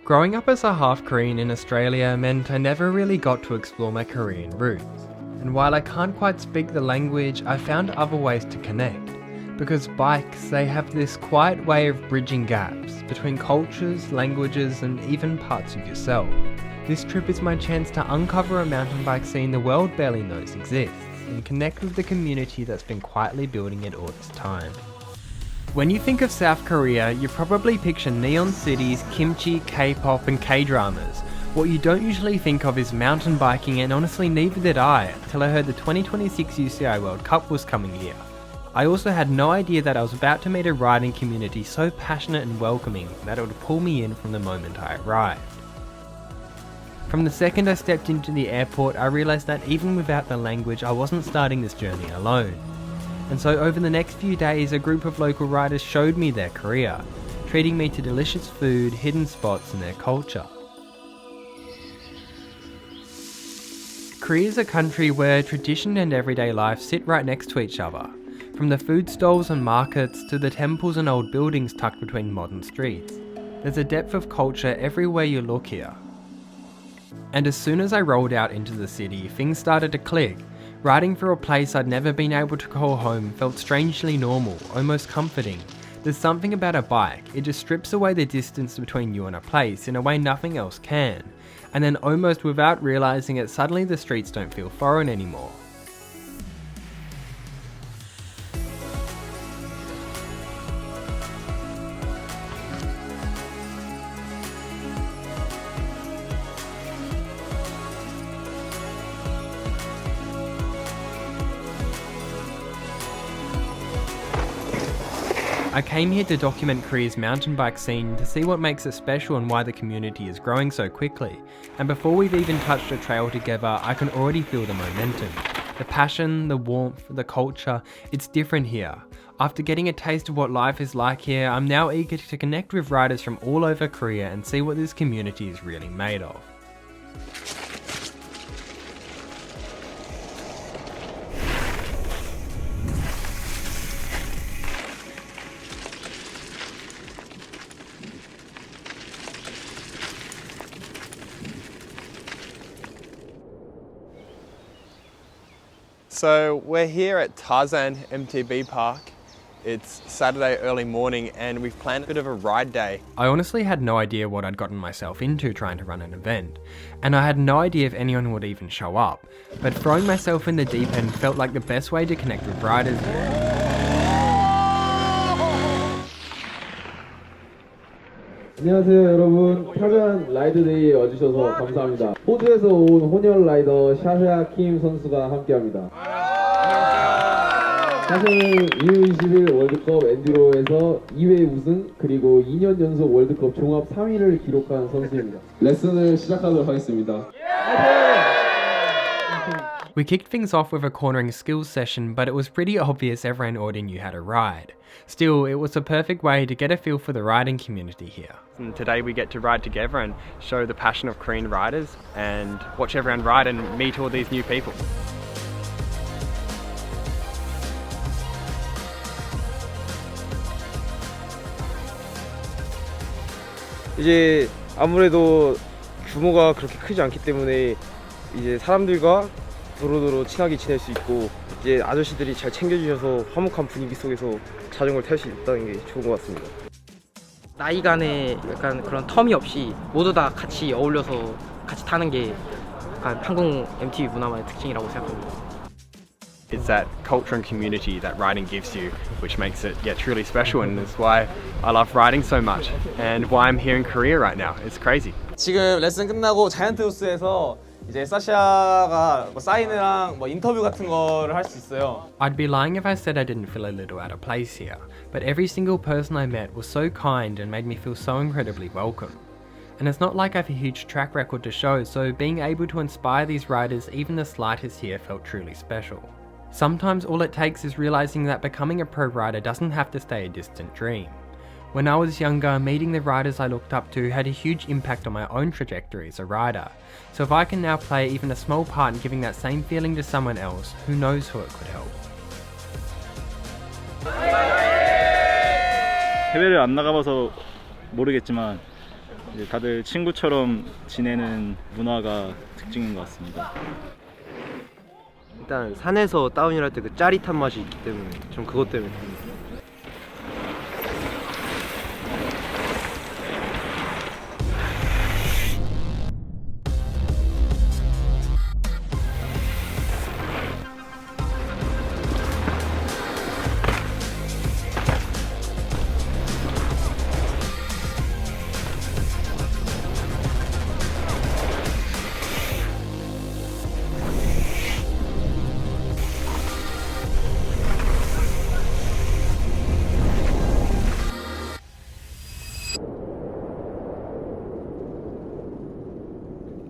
Growing up as a half Korean in Australia meant I never really got to explore my Korean roots. And while I can't quite speak the language, I found other ways to connect. Because bikes, they have this quiet way of bridging gaps between cultures, languages, and even parts of yourself. This trip is my chance to uncover a mountain bike scene the world barely knows exists, and connect with the community that's been quietly building it all this time. When you think of South Korea, you probably picture neon cities, kimchi, K-pop, and K-dramas. What you don't usually think of is mountain biking, and honestly neither did I, until I heard the 2026 UCI World Cup was coming here. I also had no idea that I was about to meet a riding community so passionate and welcoming that it would pull me in from the moment I arrived. From the second I stepped into the airport, I realised that even without the language, I wasn't starting this journey alone. And so over the next few days, a group of local riders showed me their Korea, treating me to delicious food, hidden spots, and their culture. Korea is a country where tradition and everyday life sit right next to each other, from the food stalls and markets to the temples and old buildings tucked between modern streets. There's a depth of culture everywhere you look here. And as soon as I rolled out into the city, things started to click. Riding through a place I'd never been able to call home felt strangely normal, almost comforting. There's something about a bike, it just strips away the distance between you and a place in a way nothing else can. And then almost without realising it, suddenly the streets don't feel foreign anymore. I came here to document Korea's mountain bike scene to see what makes it special and why the community is growing so quickly. And before we've even touched a trail together, I can already feel the momentum. The passion, the warmth, the culture, it's different here. After getting a taste of what life is like here, I'm now eager to connect with riders from all over Korea and see what this community is really made of. So we're here at Tarzan MTB Park. It's Saturday early morning and we've planned a bit of a ride day. I honestly had no idea what I'd gotten myself into trying to run an event, and I had no idea if anyone would even show up, but throwing myself in the deep end felt like the best way to connect with riders here. 안녕하세요 여러분, 타잔 라이드데이에 와주셔서 감사합니다. 호주에서 온 혼혈 라이더 샤샤 킴 선수가 함께합니다. 샤샤는 U21 월드컵 엔듀로에서 2회 우승 그리고 2년 연속 월드컵 종합 3위를 기록한 선수입니다. 레슨을 시작하도록 하겠습니다. We kicked things off with a cornering skills session, but it was pretty obvious everyone already knew how to ride. Still, it was a perfect way to get a feel for the riding community here. And today we get to ride together and show the passion of Korean riders and watch everyone ride and meet all these new people. 이제 아무래도 규모가 그렇게 크지 않기 때문에 이제 사람들과 도로도로 친하게 지낼 수 있고 이제 아저씨들이 잘 챙겨주셔서 화목한 분위기 속에서 자전거를 탈 수 있다는 게 좋은 것 같습니다. 나이 간에 약간 그런 텀이 없이 모두 다 같이 어울려서 같이 타는 게 약간 한국 MTB 문화만의 특징이라고 생각합니다. It's that culture and community that riding gives you, which makes it truly special, and that's why I love riding so much and why I'm here in Korea right now. It's crazy. 지금 레슨 끝나고 자이언트 호스에서 이제 사샤가 사인이랑 인터뷰 같은 거를 할 수 있어요. I'd be lying if I said I didn't feel a little out of place here, but every single person I met was so kind and made me feel so incredibly welcome. And it's not like I have a huge track record to show, so being able to inspire these riders even the slightest here felt truly special. Sometimes all it takes is realizing that becoming a pro rider doesn't have to stay a distant dream. When I was younger, meeting the riders I looked up to had a huge impact on my own trajectory as a rider. So if I can now play even a small part in giving that same feeling to someone else, who knows who it could help. 해외를 안 나가봐서 모르겠지만 이제 다들 친구처럼 지내는 문화가 특징인 것 같습니다. 일단 산에서 다운힐 때 그 짜릿한 맛이 있기 때문에 전 그것 때문에 탑니다.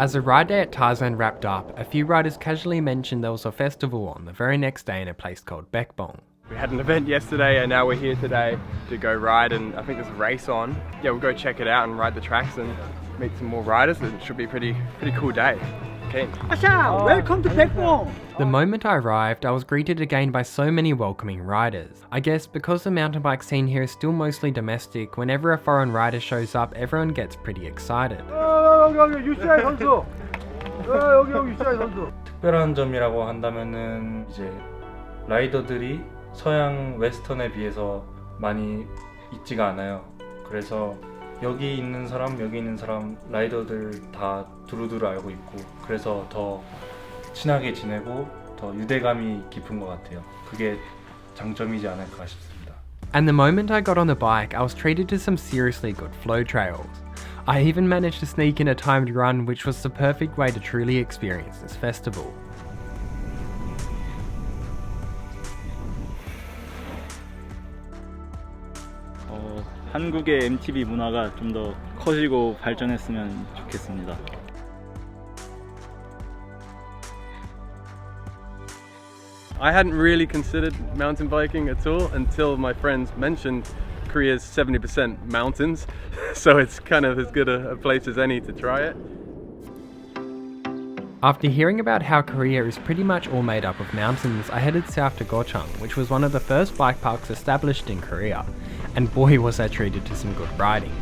As the ride day at Tarzan wrapped up, a few riders casually mentioned there was a festival on the very next day in a place called Beckbong. We had an event yesterday and now we're here today to go ride, and I think there's a race on. Yeah, we'll go check it out and ride the tracks and meet some more riders. It should be a pretty cool day. Keen. Sascha, welcome to Beckbong! The moment I arrived, I was greeted again by so many welcoming riders. I guess because the mountain bike scene here is still mostly domestic, whenever a foreign rider shows up, everyone gets pretty excited. 여기 UCI 선수! 여기 UCI 선수! 특별한 점이라고 한다면은 이제 라이더들이 서양 웨스턴에 비해서 많이 있지가 않아요. 그래서 여기 있는 사람 라이더들 다 두루두루 알고 있고, 그래서 더 친하게 지내고 더 유대감이 깊은 것 같아요. 그게 장점이지 않을까 싶습니다. And the moment I got on the bike, I was treated to some seriously good flow trails. I even managed to sneak in a timed run, which was the perfect way to truly experience this festival. 한국의 MTB 문화가 좀 더 커지고 발전했으면 좋겠습니다. I hadn't really considered mountain biking at all until my friends mentioned Korea's 70% mountains, so it's kind of as good a place as any to try it. After hearing about how Korea is pretty much all made up of mountains, I headed south to Gochang, which was one of the first bike parks established in Korea, and boy was I treated to some good riding.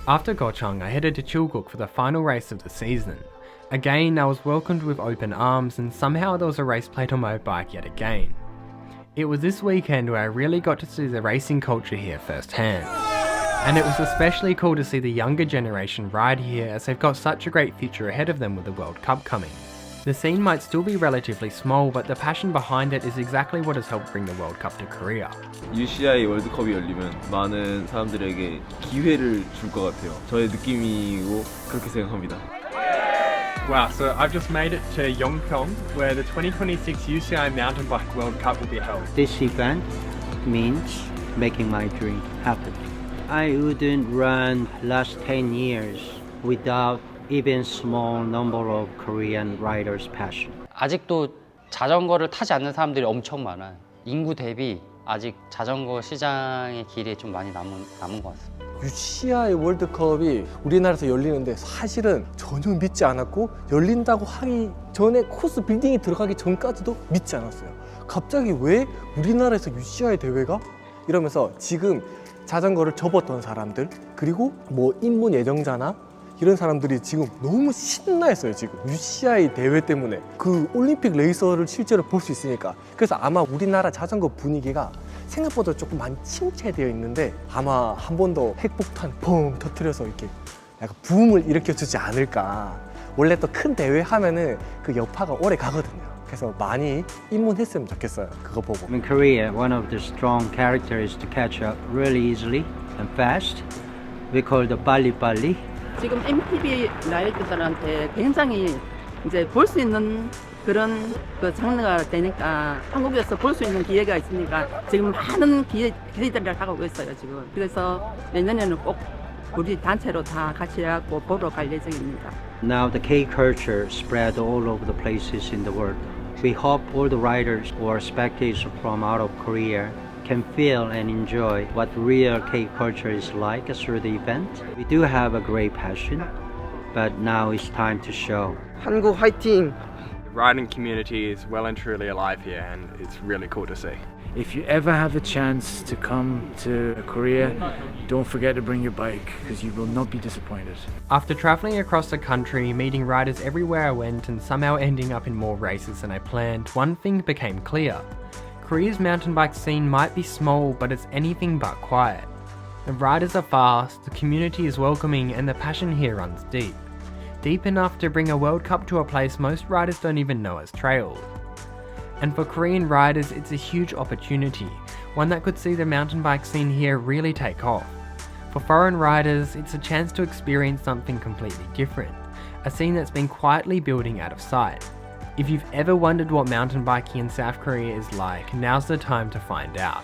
After Gochang, I headed to Chiluk for the final race of the season. Again, I was welcomed with open arms, and somehow there was a race plate on my bike yet again. It was this weekend where I really got to see the racing culture here firsthand. And it was especially cool to see the younger generation ride here, as they've got such a great future ahead of them with the World Cup coming. The scene might still be relatively small, but the passion behind it is exactly what has helped bring the World Cup to Korea. UCI 월드컵이 열리면 많은 사람들에게 기회를 줄 것 같아요. 저의 느낌이고 그렇게 생각합니다. Wow, so I've just made it to Yongpyong, where the 2026 UCI Mountain Bike World Cup will be held. This event means making my dream happen. I wouldn't run last 10 years without even small number of Korean riders' passion. 아직도 자전거를 타지 않는 사람들이 엄청 많아요. 인구 대비 아직 자전거 시장의 길이 좀 많이 남은 것 같습니다. UCI 월드컵이 우리나라에서 열리는데 사실은 전혀 믿지 않았고, 열린다고 하기 전에 코스 빌딩이 들어가기 전까지도 믿지 않았어요. 갑자기 왜 우리나라에서 UCI 대회가? 이러면서 지금 자전거를 접었던 사람들, 그리고 뭐 입문 예정자나 이런 사람들이 지금 너무 신나했어요. 지금 UCI 대회 때문에 그 올림픽 레이서를 실제로 볼 수 있으니까. 그래서 아마 우리나라 자전거 분위기가 생각보다 조금 많이 침체되어 있는데, 아마 한 번 더 핵폭탄 펑 터뜨려서 이렇게 약간 붐을 일으켜주지 않을까. 원래 또 큰 대회 하면은 그 여파가 오래 가거든요. 그래서 많이 입문했으면 좋겠어요. 그거 보고. In Korea, one of the strong characters is to catch up really easily and fast. We call the 빨리빨리. 지금 MTB 라이더들한테 굉장히 이제 볼 수 있는 그런 그 장르가 되니까 한국에서 볼 수 있는 기회가 있으니까 지금 많은 기회들을 하고 있어요 지금. 그래서 내년에는 꼭 우리 단체로 다 같이 해갖고 보러 갈 예정입니다. Now the K culture spread all over the places in the world. We hope all the riders or spectators from out of Korea can feel and enjoy what real K culture is like through the event. We do have a great passion, but now it's time to show. 한국 화이팅! The riding community is well and truly alive here, and it's really cool to see. If you ever have a chance to come to Korea, don't forget to bring your bike because you will not be disappointed. After travelling across the country, meeting riders everywhere I went and somehow ending up in more races than I planned, one thing became clear. Korea's mountain bike scene might be small, but it's anything but quiet. The riders are fast, the community is welcoming, and the passion here runs deep. Deep enough to bring a World Cup to a place most riders don't even know as trails. And for Korean riders, it's a huge opportunity, one that could see the mountain bike scene here really take off. For foreign riders, it's a chance to experience something completely different, a scene that's been quietly building out of sight. If you've ever wondered what mountain biking in South Korea is like, now's the time to find out.